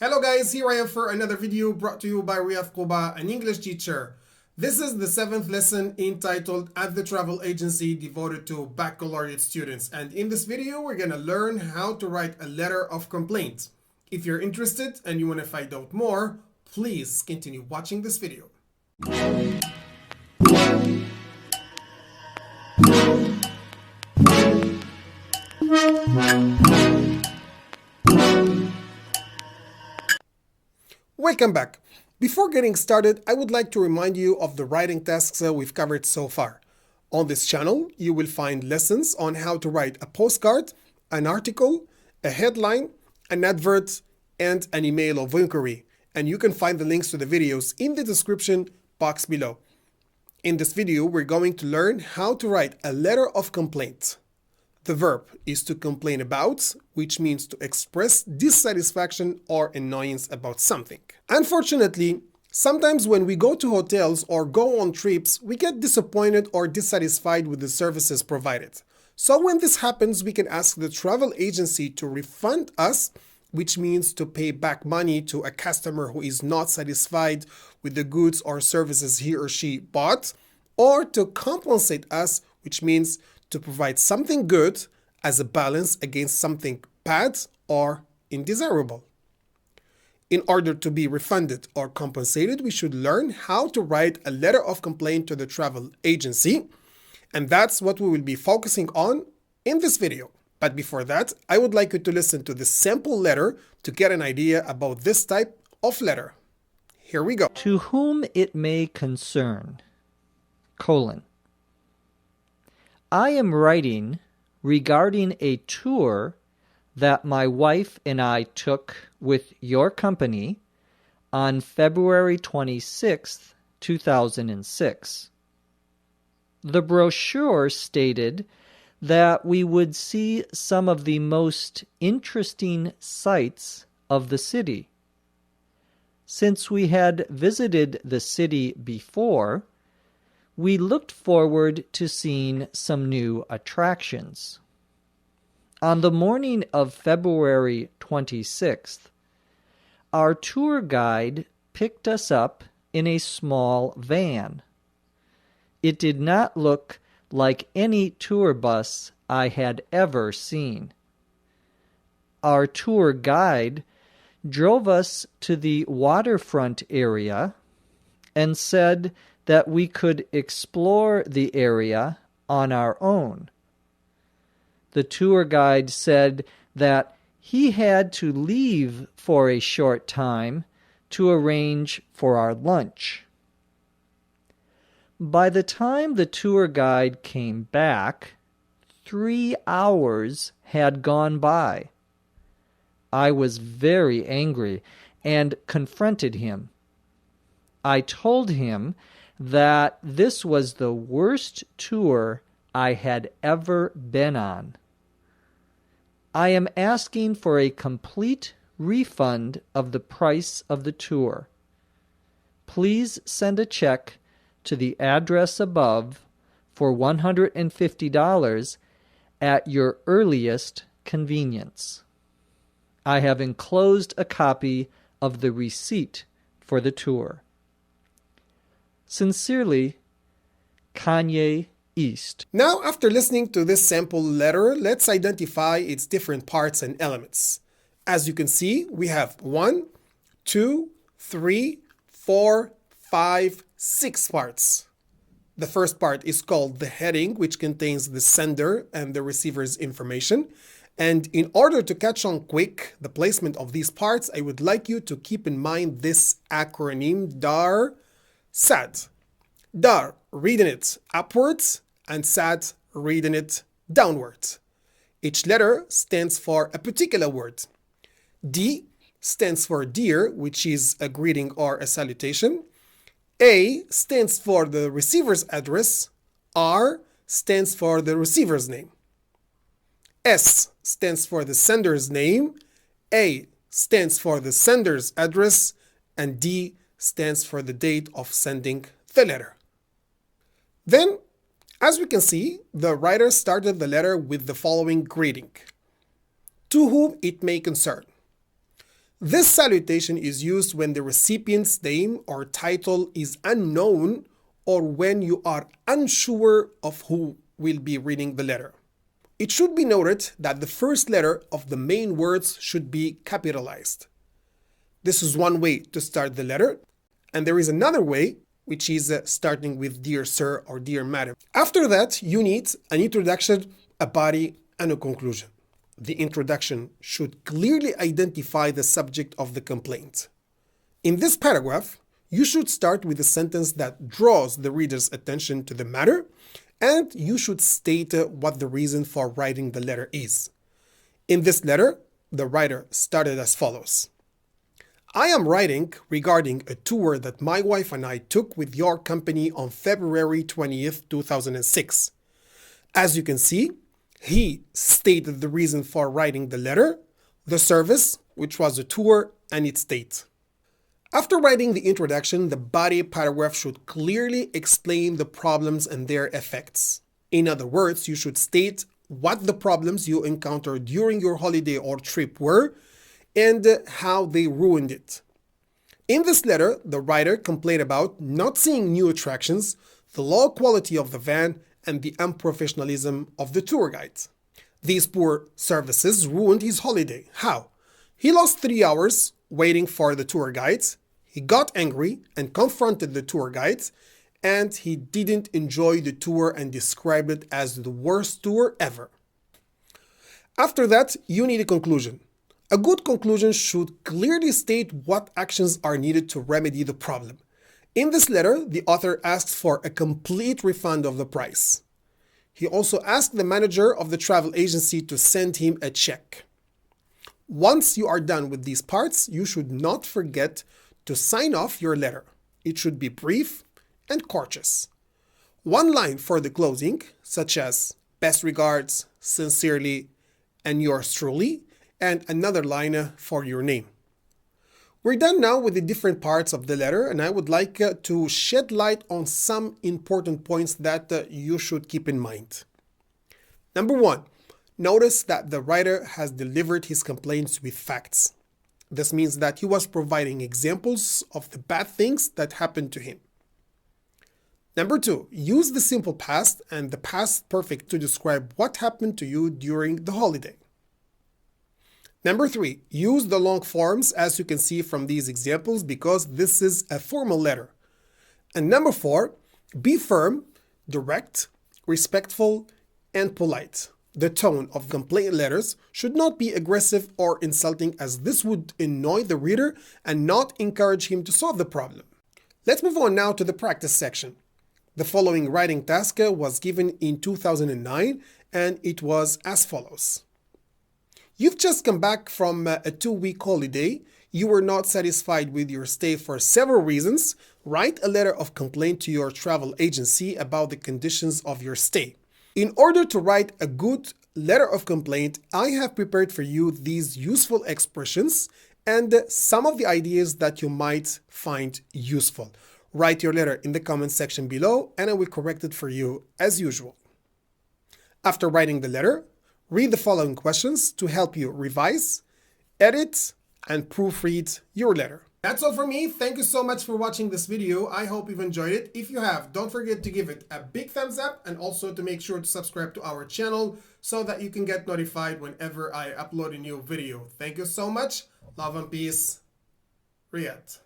Hello guys, here I am for another video brought to you by Riyadh Quba, an English teacher. This is the 7th lesson entitled At the Travel Agency, devoted to baccalaureate students. And in this video, we're gonna learn how to write a letter of complaint. If you're interested and you want to find out more, please continue watching this video. Welcome back. Before getting started, I would like to remind you of the writing tasks we've covered so far. On this channel, you will find lessons on how to write a postcard, an article, a headline, an advert, and an email of inquiry. And you can find the links to the videos in the description box below. In this video, we're going to learn how to write a letter of complaint. The verb is to complain about, which means to express dissatisfaction or annoyance about something. Unfortunately, sometimes when we go to hotels or go on trips, we get disappointed or dissatisfied with the services provided. So when this happens, we can ask the travel agency to refund us, which means to pay back money to a customer who is not satisfied with the goods or services he or she bought, or to compensate us, which means to provide something good as a balance against something bad or undesirable. In order to be refunded or compensated, we should learn how to write a letter of complaint to the travel agency, and that's what we will be focusing on in this video. But before that, I would like you to listen to the sample letter to get an idea about this type of letter. Here we go. To whom it may concern, colon. I am writing regarding a tour that my wife and I took with your company on February 26th, 2006. The brochure stated that we would see some of the most interesting sights of the city. Since we had visited the city before, we looked forward to seeing some new attractions. On the morning of February 26th, our tour guide picked us up in a small van. It did not look like any tour bus I had ever seen. Our tour guide drove us to the waterfront area and said that we could explore the area on our own. The tour guide said that he had to leave for a short time to arrange for our lunch. By the time the tour guide came back, 3 hours had gone by. I was very angry and confronted him. I told him that this was the worst tour I had ever been on. I am asking for a complete refund of the price of the tour. Please send a check to the address above for $150 at your earliest convenience. I have enclosed a copy of the receipt for the tour. Sincerely, Kanye East. Now, after listening to this sample letter, let's identify its different parts and elements. As you can see, we have 1, 2, 3, 4, 5, 6 parts. The first part is called the heading, which contains the sender and the receiver's information. And in order to catch on quick the placement of these parts, I would like you to keep in mind this acronym DAR, SAD. DAR, reading it upwards, and SAD, reading it downwards. Each letter stands for a particular word. D stands for dear, which is a greeting or a salutation. A stands for the receiver's address. R stands for the receiver's name. S stands for the sender's name. A stands for the sender's address. And D stands for the date of sending the letter. Then, as we can see, the writer started the letter with the following greeting: to whom it may concern. This salutation is used when the recipient's name or title is unknown or when you are unsure of who will be reading the letter. It should be noted that the first letter of the main words should be capitalized. This is one way to start the letter, and there is another way, which is starting with Dear Sir or Dear Madam. After that, you need an introduction, a body, and a conclusion. The introduction should clearly identify the subject of the complaint. In this paragraph, you should start with a sentence that draws the reader's attention to the matter, and you should state what the reason for writing the letter is. In this letter, the writer started as follows. I am writing regarding a tour that my wife and I took with your company on February 20th, 2006. As you can see, he stated the reason for writing the letter, the service, which was a tour, and its date. After writing the introduction, the body paragraph should clearly explain the problems and their effects. In other words, you should state what the problems you encountered during your holiday or trip were and how they ruined it. In this letter, the writer complained about not seeing new attractions, the low quality of the van, and the unprofessionalism of the tour guide. These poor services ruined his holiday. How? He lost 3 hours waiting for the tour guides, he got angry and confronted the tour guides, and he didn't enjoy the tour and described it as the worst tour ever. After that, you need a conclusion. A good conclusion should clearly state what actions are needed to remedy the problem. In this letter, the author asks for a complete refund of the price. He also asked the manager of the travel agency to send him a check. Once you are done with these parts, you should not forget to sign off your letter. It should be brief and courteous. One line for the closing, such as best regards, sincerely, and yours truly, and another line for your name. We're done now with the different parts of the letter, and I would like to shed light on some important points that you should keep in mind. Number 1, notice that the writer has delivered his complaints with facts. This means that he was providing examples of the bad things that happened to him. Number 2, use the simple past and the past perfect to describe what happened to you during the holiday. Number 3, use the long forms as you can see from these examples because this is a formal letter. And number 4, be firm, direct, respectful, and polite. The tone of complaint letters should not be aggressive or insulting as this would annoy the reader and not encourage him to solve the problem. Let's move on now to the practice section. The following writing task was given in 2009 and it was as follows. You've just come back from a 2-week holiday. You were not satisfied with your stay for several reasons. Write a letter of complaint to your travel agency about the conditions of your stay. In order to write a good letter of complaint, I have prepared for you these useful expressions and some of the ideas that you might find useful. Write your letter in the comment section below and I will correct it for you as usual. After writing the letter, read the following questions to help you revise, edit, and proofread your letter. That's all for me. Thank you so much for watching this video. I hope you've enjoyed it. If you have, don't forget to give it a big thumbs up and also to make sure to subscribe to our channel so that you can get notified whenever I upload a new video. Thank you so much. Love and peace. Riyadh.